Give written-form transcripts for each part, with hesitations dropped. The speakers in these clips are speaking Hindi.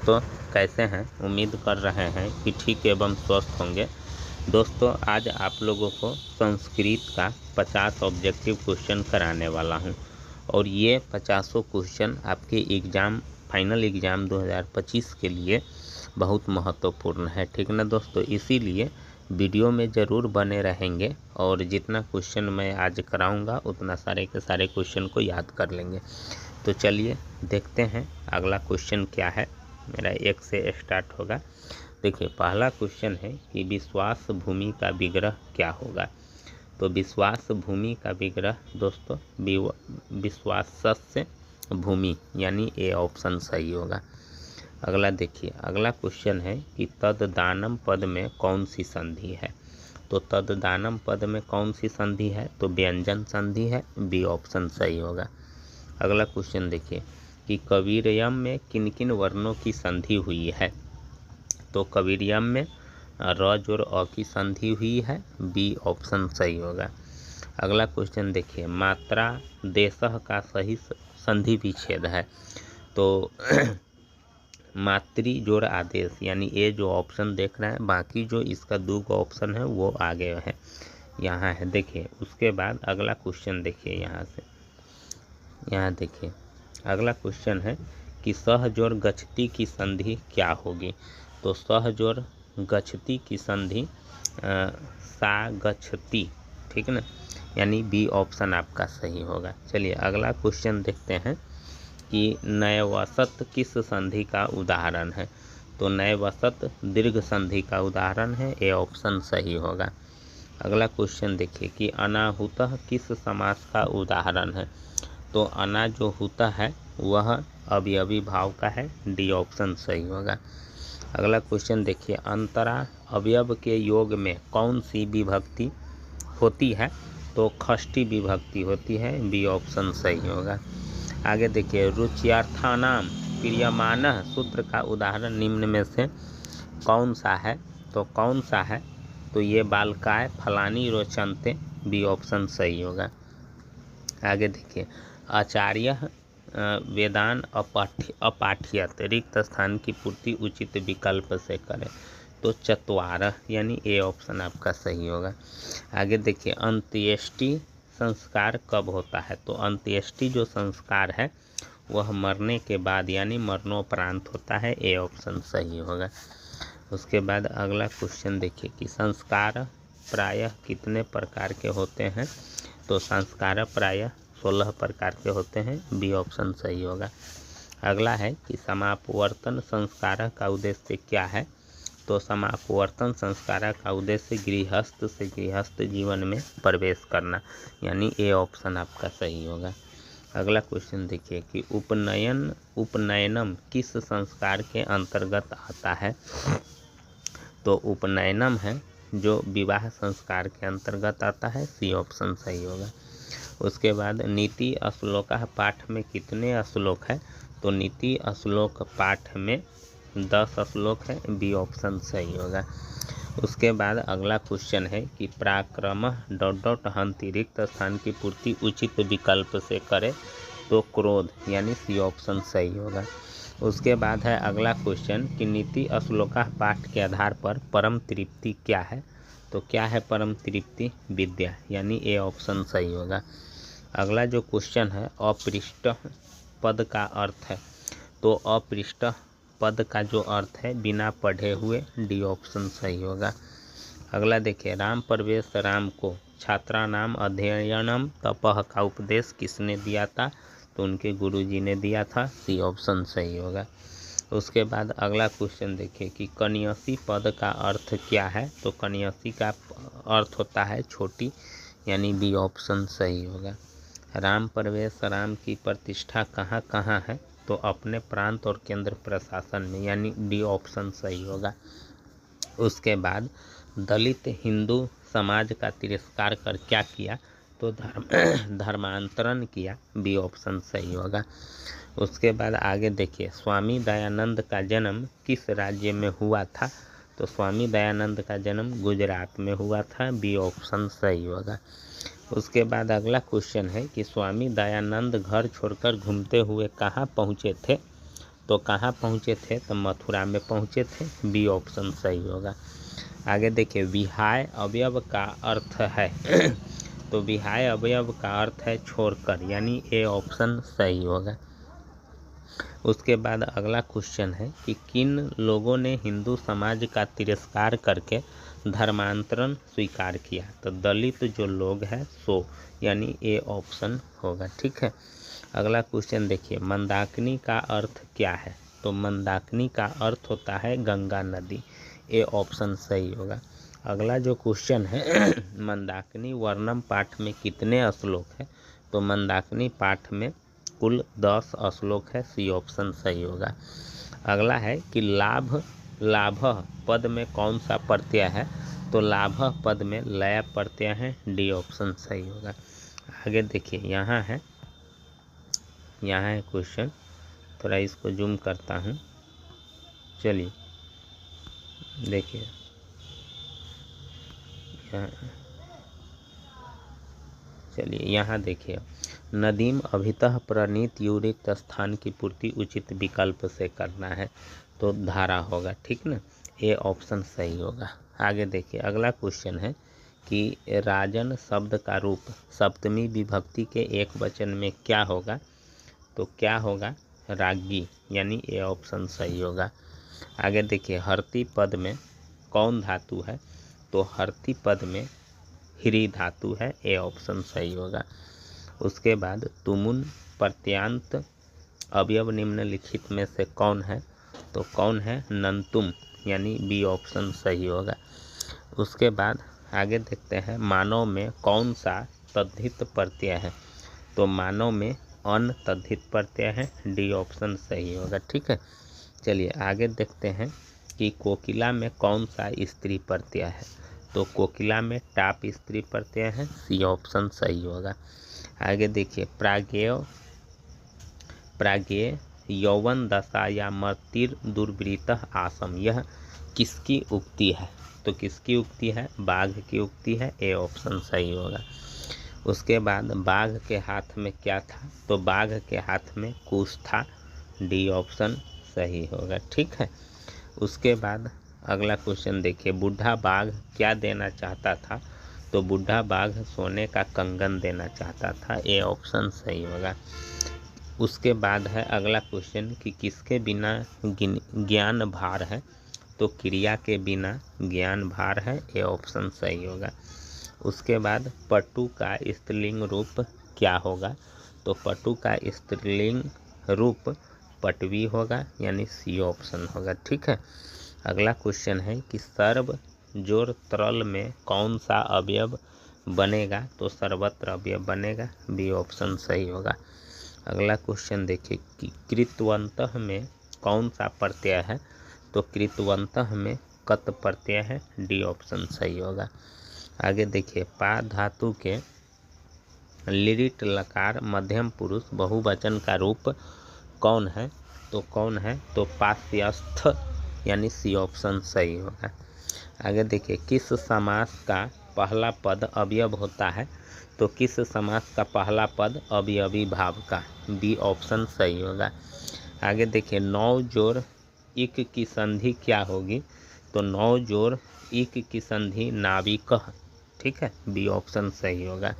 दोस्तों कैसे हैं? उम्मीद कर रहे हैं कि ठीक एवं स्वस्थ होंगे। दोस्तों आज आप लोगों को संस्कृत का 50 ऑब्जेक्टिव क्वेश्चन कराने वाला हूं और ये 50 क्वेश्चन आपके फाइनल एग्ज़ाम 2025 के लिए बहुत महत्वपूर्ण है, ठीक ना दोस्तों। इसीलिए वीडियो में ज़रूर बने रहेंगे और जितना क्वेश्चन मैं आज कराऊंगा उतना सारे के सारे क्वेश्चन को याद कर लेंगे। तो चलिए देखते हैं अगला क्वेश्चन क्या है। मेरा 1 से स्टार्ट होगा। देखिए पहला क्वेश्चन है कि विश्वास भूमि का विग्रह क्या होगा। तो विश्वास भूमि का विग्रह दोस्तों विश्वासस्य भूमि यानी ए ऑप्शन सही होगा। अगला देखिए, अगला क्वेश्चन है कि तददानम पद में कौन सी संधि है। तो तददानम पद में कौन सी संधि है, तो व्यंजन संधि है, बी ऑप्शन सही होगा। अगला क्वेश्चन देखिए कि कबीरयम में किन किन वर्णों की संधि हुई है। तो कबीरयम में र और अ की संधि हुई है, बी ऑप्शन सही होगा। अगला क्वेश्चन देखिए, मात्रा देशः का सही संधि विच्छेद है। तो मातृ जोड़ आदेश यानी ए जो ऑप्शन देख रहे हैं, बाकी जो इसका दो ऑप्शन है वो आगे है, यहाँ है देखिए। उसके बाद अगला क्वेश्चन देखिए, यहाँ देखिए अगला क्वेश्चन है कि सहजोर गच्छति की संधि क्या होगी। तो सहजोर गच्छति की संधि सा गच्छति, ठीक ना, यानी बी ऑप्शन आपका सही होगा। चलिए अगला क्वेश्चन देखते हैं कि नयवसत किस संधि का उदाहरण है। तो नयवसत दीर्घ संधि का उदाहरण है, ए ऑप्शन सही होगा। अगला क्वेश्चन देखिए कि अनाहुतः किस समास का उदाहरण है। तो अना जो होता है वह अवयवी भाव का है, डी ऑप्शन सही होगा। अगला क्वेश्चन देखिए, अंतरा अवयव के योग में कौन सी विभक्ति होती है। तो षष्ठी विभक्ति होती है, बी ऑप्शन सही होगा। आगे देखिए, रुच्यार्थानाम क्रियमाणः सूत्र का उदाहरण निम्न में से कौन सा है। तो कौन सा है, तो ये बालकाय फलानी रोचन्ते, बी ऑप्शन सही होगा। आगे देखिए, आचार्य वेदान अपाठ्यत रिक्त स्थान की पूर्ति उचित विकल्प से करें। तो चत्वारः यानी ए ऑप्शन आपका सही होगा। आगे देखिए, अंत्येष्टि संस्कार कब होता है। तो अंत्येष्टि जो संस्कार है वह मरने के बाद यानी मरणोपरांत होता है, ए ऑप्शन सही होगा। उसके बाद अगला क्वेश्चन देखिए कि संस्कार प्रायः कितने प्रकार के होते हैं। तो संस्कार प्रायः 16 प्रकार के होते हैं, बी ऑप्शन सही होगा। अगला है कि समापवर्तन संस्कार का उद्देश्य क्या है। तो समापवर्तन संस्कार का उद्देश्य गृहस्थ से गृहस्थ जीवन में प्रवेश करना, यानी ए ऑप्शन आपका सही होगा। अगला क्वेश्चन देखिए कि उपनयनम किस संस्कार के अंतर्गत आता है। तो उपनयनम है जो विवाह संस्कार के अंतर्गत आता है, सी ऑप्शन सही होगा। उसके बाद नीति श्लोक पाठ में कितने श्लोक है। तो नीति श्लोक पाठ में 10 श्लोक है, बी ऑप्शन सही होगा। उसके बाद अगला क्वेश्चन है कि पराक्रमः हन्ति रिक्त स्थान की पूर्ति उचित विकल्प से करे। तो क्रोध यानी सी ऑप्शन सही होगा। उसके बाद है अगला क्वेश्चन कि नीति श्लोक पाठ के आधार पर परम तृप्ति क्या है। तो क्या है परम तृप्ति, विद्या, यानी ए ऑप्शन सही होगा। अगला जो क्वेश्चन है अपृष्ट पद का अर्थ है। तो अपृष्ट पद का जो अर्थ है बिना पढ़े हुए, डी ऑप्शन सही होगा। अगला देखिए, राम प्रवेश राम को छात्रानाम अध्ययनम तपः का उपदेश किसने दिया था। तो उनके गुरुजी ने दिया था, सी ऑप्शन सही होगा। उसके बाद अगला क्वेश्चन देखिए कि कन्यासी पद का अर्थ क्या है। तो कन्यासी का अर्थ होता है छोटी, यानी बी ऑप्शन सही होगा। राम प्रवेश राम की प्रतिष्ठा कहाँ कहाँ है। तो अपने प्रांत और केंद्र प्रशासन में, यानी डी ऑप्शन सही होगा। उसके बाद दलित हिंदू समाज का तिरस्कार कर क्या किया। तो धर्मांतरण किया, बी ऑप्शन सही होगा। उसके बाद आगे देखिए, स्वामी दयानंद का जन्म किस राज्य में हुआ था। तो स्वामी दयानंद का जन्म गुजरात में हुआ था, बी ऑप्शन सही होगा। उसके बाद अगला क्वेश्चन है कि स्वामी दयानंद घर छोड़कर घूमते हुए कहाँ पहुँचे थे। तो कहाँ पहुँचे थे? तो मथुरा में पहुँचे थे। बी ऑप्शन सही होगा। आगे देखिए, विहाय अवयव का अर्थ है तो विहाय अवयव का अर्थ है छोड़कर, यानी ए ऑप्शन सही होगा। उसके बाद अगला क्वेश्चन है कि किन लोगों ने हिंदू समाज का तिरस्कार करके धर्मांतरण स्वीकार किया? तो दलित जो लोग हैं सो, यानी ए ऑप्शन होगा। ठीक है। अगला क्वेश्चन देखिए, मंदाकिनी का अर्थ क्या है? तो मंदाकिनी का अर्थ होता है गंगा नदी। ए ऑप्शन सही होगा। अगला जो क्वेश्चन है मंदाकिनी वर्णम पाठ में कितने श्लोक है? तो मंदाकिनी पाठ में कुल 10 श्लोक है। सी ऑप्शन सही होगा। अगला है कि लाभ पद में कौन सा प्रत्यय है? तो लाभ पद में लय प्रत्यय है। डी ऑप्शन सही होगा। आगे देखिए, यहाँ है क्वेश्चन, थोड़ा इसको जूम करता हूँ। चलिए देखिए, यहाँ देखिए, नदीम अभितः प्रणीत यूरिक स्थान की पूर्ति उचित विकल्प से करना है। तो धारा होगा। ठीक ना, ए ऑप्शन सही होगा। आगे देखिए, अगला क्वेश्चन है कि राजन शब्द का रूप सप्तमी विभक्ति के एक वचन में क्या होगा? तो क्या होगा? राज्ञी, यानी ए ऑप्शन सही होगा। आगे देखिए, हरती पद में कौन धातु है? तो हरती पद में ह्री धातु है। ए ऑप्शन सही होगा। उसके बाद तुमुन प्रत्यांत अवयव निम्नलिखित में से कौन है? तो कौन है? नंतुम, यानी बी ऑप्शन सही होगा। उसके बाद आगे देखते हैं, मानव में कौन सा तद्धित प्रत्यय है? तो मानव में अन तद्धित प्रत्यय है। डी ऑप्शन सही होगा। ठीक है। चलिए आगे देखते हैं कि कोकिला में कौन सा स्त्री प्रत्यय है? तो कोकिला में टाप स्त्री प्रत्यय है। सी ऑप्शन सही होगा। आगे देखिए, प्रागेय यौवन दशा या मर्तिर दुर्वृतः आसम, यह किसकी उक्ति है? तो किसकी उक्ति है? बाघ की उक्ति है। ए ऑप्शन सही होगा। उसके बाद बाघ के हाथ में क्या था? तो बाघ के हाथ में कुश था। डी ऑप्शन सही होगा। ठीक है। उसके बाद अगला क्वेश्चन देखिए, बूढ़ा बाघ क्या देना चाहता था? तो बूढ़ा बाघ सोने का कंगन देना चाहता था। ए ऑप्शन सही होगा। उसके बाद है अगला क्वेश्चन कि किसके बिना ज्ञान भार है? तो क्रिया के बिना ज्ञान भार है। ए ऑप्शन सही होगा। उसके बाद पटु का स्त्रीलिंग रूप क्या होगा? तो पटु का स्त्रीलिंग रूप पटवी होगा, यानी सी ऑप्शन होगा। ठीक है। अगला क्वेश्चन है कि सर्व जोड़ तरल में कौन सा अवयव बनेगा? तो सर्वत्र अवयव बनेगा। बी ऑप्शन सही होगा। अगला क्वेश्चन देखिए कि कृतवंतः में कौन सा प्रत्यय है? तो कृतवंतः में कत प्रत्यय है। डी ऑप्शन सही होगा। आगे देखिए, पा धातु के लिरिट लकार मध्यम पुरुष बहुवचन का रूप कौन है? तो कौन है? तो पास्यस्थ, यानी सी ऑप्शन सही होगा। आगे देखिए, किस समास का पहला पद अवयव होता है? तो किस समास का पहला पद अवयवी भाव का? बी ऑप्शन सही होगा। आगे देखिए, नौ जोड़ इक की संधि क्या होगी? तो नौ जोड़ इक की संधि नाविकः। ठीक है। बी ऑप्शन सही होगा।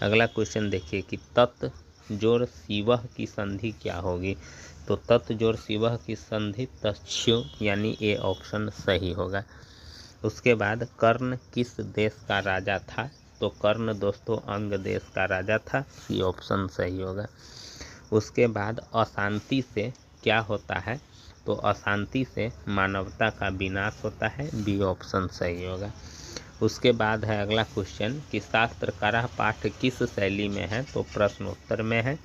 अगला क्वेश्चन देखिए कि तत् जोड़ शिवः की संधि क्या होगी? तो तत् जोड़ शिवः की संधि तच्छु, यानी ए ऑप्शन सही होगा। उसके बाद कर्ण किस देश का राजा था? तो कर्ण दोस्तों अंग देश का राजा था। सी ऑप्शन सही होगा। उसके बाद अशांति से क्या होता है? तो अशांति से मानवता का विनाश होता है। बी ऑप्शन सही होगा। उसके बाद है अगला क्वेश्चन कि शास्त्रकारः पाठ किस शैली में है? तो प्रश्नोत्तर में है।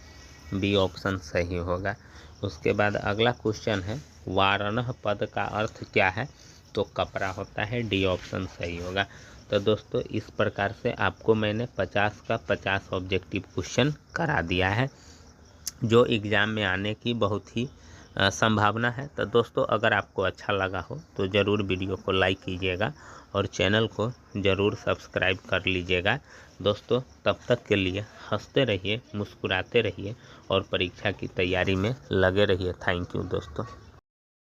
बी ऑप्शन सही होगा। उसके बाद अगला क्वेश्चन है वारणः पद का अर्थ क्या है? तो कपड़ा होता है। डी ऑप्शन सही होगा। तो दोस्तों इस प्रकार से आपको मैंने 50 का 50 ऑब्जेक्टिव क्वेश्चन करा दिया है, जो एग्ज़ाम में आने की बहुत ही संभावना है। तो दोस्तों अगर आपको अच्छा लगा हो तो ज़रूर वीडियो को लाइक कीजिएगा और चैनल को ज़रूर सब्सक्राइब कर लीजिएगा। दोस्तों तब तक के लिए हंसते रहिए, मुस्कुराते रहिए और परीक्षा की तैयारी में लगे रहिए। थैंक यू दोस्तों।